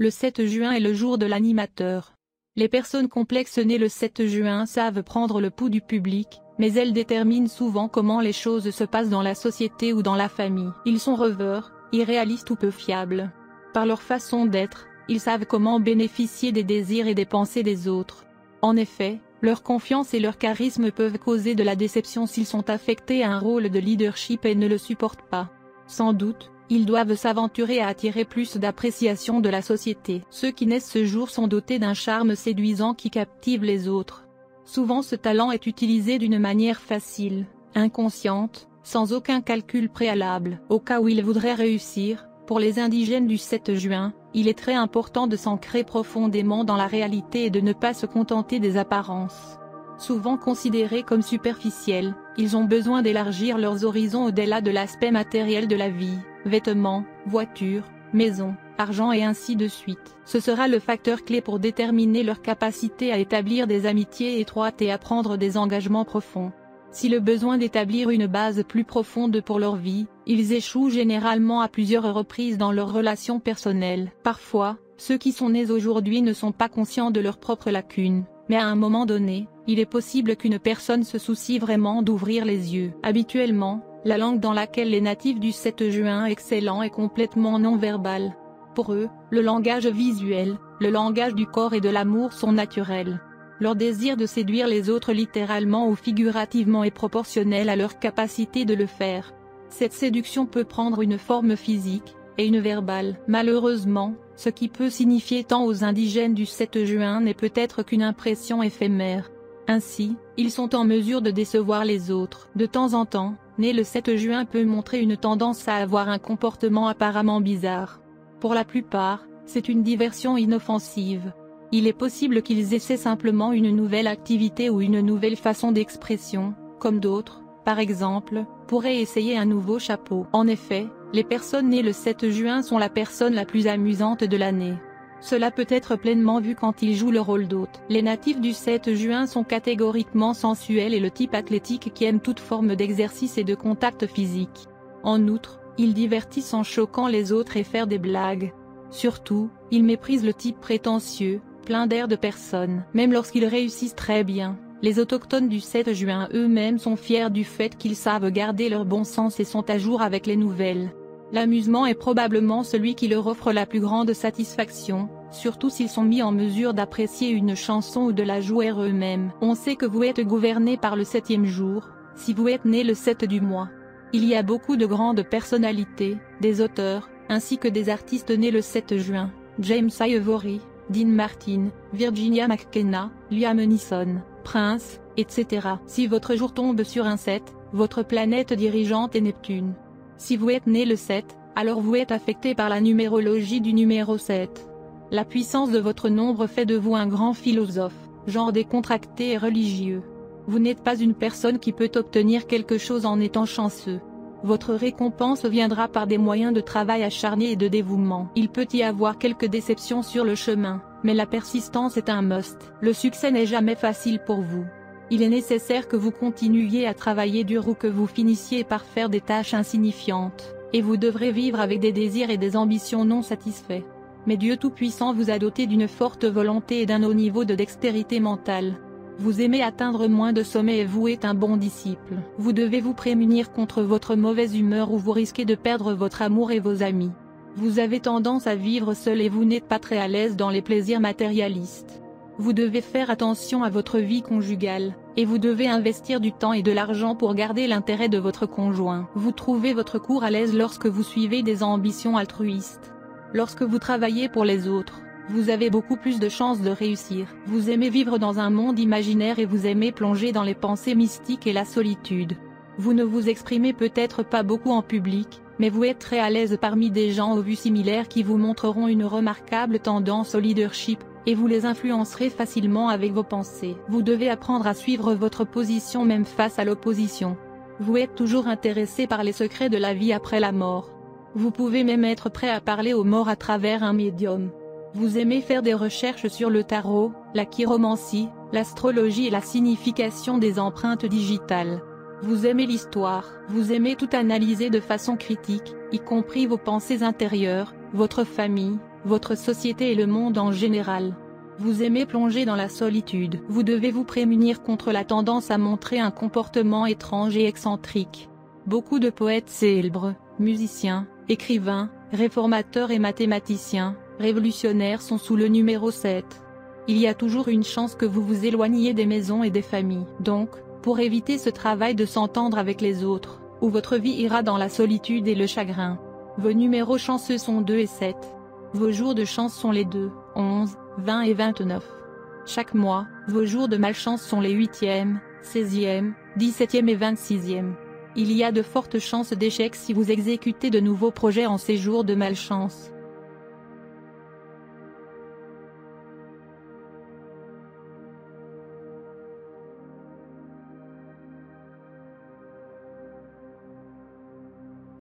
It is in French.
Le 7 juin est le jour de l'animateur. Les personnes complexes nées le 7 juin savent prendre le pouls du public, mais elles déterminent souvent comment les choses se passent dans la société ou dans la famille. Ils sont rêveurs, irréalistes ou peu fiables. Par leur façon d'être, ils savent comment bénéficier des désirs et des pensées des autres. En effet, leur confiance et leur charisme peuvent causer de la déception s'ils sont affectés à un rôle de leadership et ne le supportent pas. Sans doute, ils doivent s'aventurer à attirer plus d'appréciation de la société. Ceux qui naissent ce jour sont dotés d'un charme séduisant qui captive les autres. Souvent ce talent est utilisé d'une manière facile, inconsciente, sans aucun calcul préalable. Au cas où ils voudraient réussir, pour les indigènes du 7 juin, il est très important de s'ancrer profondément dans la réalité et de ne pas se contenter des apparences. Souvent considérés comme superficiels, ils ont besoin d'élargir leurs horizons au-delà de l'aspect matériel de la vie, vêtements, voitures, maisons, argent et ainsi de suite. Ce sera le facteur clé pour déterminer leur capacité à établir des amitiés étroites et à prendre des engagements profonds. Si le besoin d'établir une base plus profonde pour leur vie, ils échouent généralement à plusieurs reprises dans leurs relations personnelles. Parfois, ceux qui sont nés aujourd'hui ne sont pas conscients de leurs propres lacunes, mais à un moment donné, il est possible qu'une personne se soucie vraiment d'ouvrir les yeux. Habituellement, la langue dans laquelle les natifs du 7 juin excellent est complètement non-verbale. Pour eux, le langage visuel, le langage du corps et de l'amour sont naturels. Leur désir de séduire les autres littéralement ou figurativement est proportionnel à leur capacité de le faire. Cette séduction peut prendre une forme physique, et une verbale. Malheureusement, ce qui peut signifier tant aux indigènes du 7 juin n'est peut-être qu'une impression éphémère. Ainsi, ils sont en mesure de décevoir les autres. De temps en temps, né le 7 juin peut montrer une tendance à avoir un comportement apparemment bizarre. Pour la plupart, c'est une diversion inoffensive. Il est possible qu'ils essaient simplement une nouvelle activité ou une nouvelle façon d'expression, comme d'autres, par exemple, pourraient essayer un nouveau chapeau. En effet, les personnes nées le 7 juin sont la personne la plus amusante de l'année. Cela peut être pleinement vu quand ils jouent le rôle d'hôte. Les natifs du 7 juin sont catégoriquement sensuels et le type athlétique qui aime toute forme d'exercice et de contact physique. En outre, ils divertissent en choquant les autres et faire des blagues. Surtout, ils méprisent le type prétentieux, plein d'air de personne. Même lorsqu'ils réussissent très bien, les autochtones du 7 juin eux-mêmes sont fiers du fait qu'ils savent garder leur bon sens et sont à jour avec les nouvelles. L'amusement est probablement celui qui leur offre la plus grande satisfaction, surtout s'ils sont mis en mesure d'apprécier une chanson ou de la jouer eux-mêmes. On sait que vous êtes gouverné par le 7e jour, si vous êtes né le 7 du mois. Il y a beaucoup de grandes personnalités, des auteurs, ainsi que des artistes nés le 7 juin, James Ivory, Dean Martin, Virginia McKenna, Liam Neeson, Prince, etc. Si votre jour tombe sur un 7, votre planète dirigeante est Neptune. Si vous êtes né le 7, alors vous êtes affecté par la numérologie du numéro 7. La puissance de votre nombre fait de vous un grand philosophe, genre décontracté et religieux. Vous n'êtes pas une personne qui peut obtenir quelque chose en étant chanceux. Votre récompense viendra par des moyens de travail acharné et de dévouement. Il peut y avoir quelques déceptions sur le chemin, mais la persistance est un must. Le succès n'est jamais facile pour vous. Il est nécessaire que vous continuiez à travailler dur ou que vous finissiez par faire des tâches insignifiantes, et vous devrez vivre avec des désirs et des ambitions non satisfaits. Mais Dieu Tout-Puissant vous a doté d'une forte volonté et d'un haut niveau de dextérité mentale. Vous aimez atteindre moins de sommets et vous êtes un bon disciple. Vous devez vous prémunir contre votre mauvaise humeur ou vous risquez de perdre votre amour et vos amis. Vous avez tendance à vivre seul et vous n'êtes pas très à l'aise dans les plaisirs matérialistes. Vous devez faire attention à votre vie conjugale, et vous devez investir du temps et de l'argent pour garder l'intérêt de votre conjoint. Vous trouvez votre cours à l'aise lorsque vous suivez des ambitions altruistes. Lorsque vous travaillez pour les autres, vous avez beaucoup plus de chances de réussir. Vous aimez vivre dans un monde imaginaire et vous aimez plonger dans les pensées mystiques et la solitude. Vous ne vous exprimez peut-être pas beaucoup en public, mais vous êtes très à l'aise parmi des gens aux vues similaires qui vous montreront une remarquable tendance au leadership, et vous les influencerez facilement avec vos pensées. Vous devez apprendre à suivre votre position même face à l'opposition. Vous êtes toujours intéressé par les secrets de la vie après la mort. Vous pouvez même être prêt à parler aux morts à travers un médium. Vous aimez faire des recherches sur le tarot, la chiromancie, l'astrologie et la signification des empreintes digitales. Vous aimez l'histoire, vous aimez tout analyser de façon critique, y compris vos pensées intérieures, votre famille, votre société et le monde en général. Vous aimez plonger dans la solitude. Vous devez vous prémunir contre la tendance à montrer un comportement étrange et excentrique. Beaucoup de poètes célèbres, musiciens, écrivains, réformateurs et mathématiciens, révolutionnaires sont sous le numéro 7. Il y a toujours une chance que vous vous éloigniez des maisons et des familles. Donc, pour éviter ce travail de s'entendre avec les autres, où votre vie ira dans la solitude et le chagrin. Vos numéros chanceux sont 2 et 7. Vos jours de chance sont les 2, 11, 20 et 29. Chaque mois, vos jours de malchance sont les 8e, 16e, 17e et 26e. Il y a de fortes chances d'échec si vous exécutez de nouveaux projets en ces jours de malchance.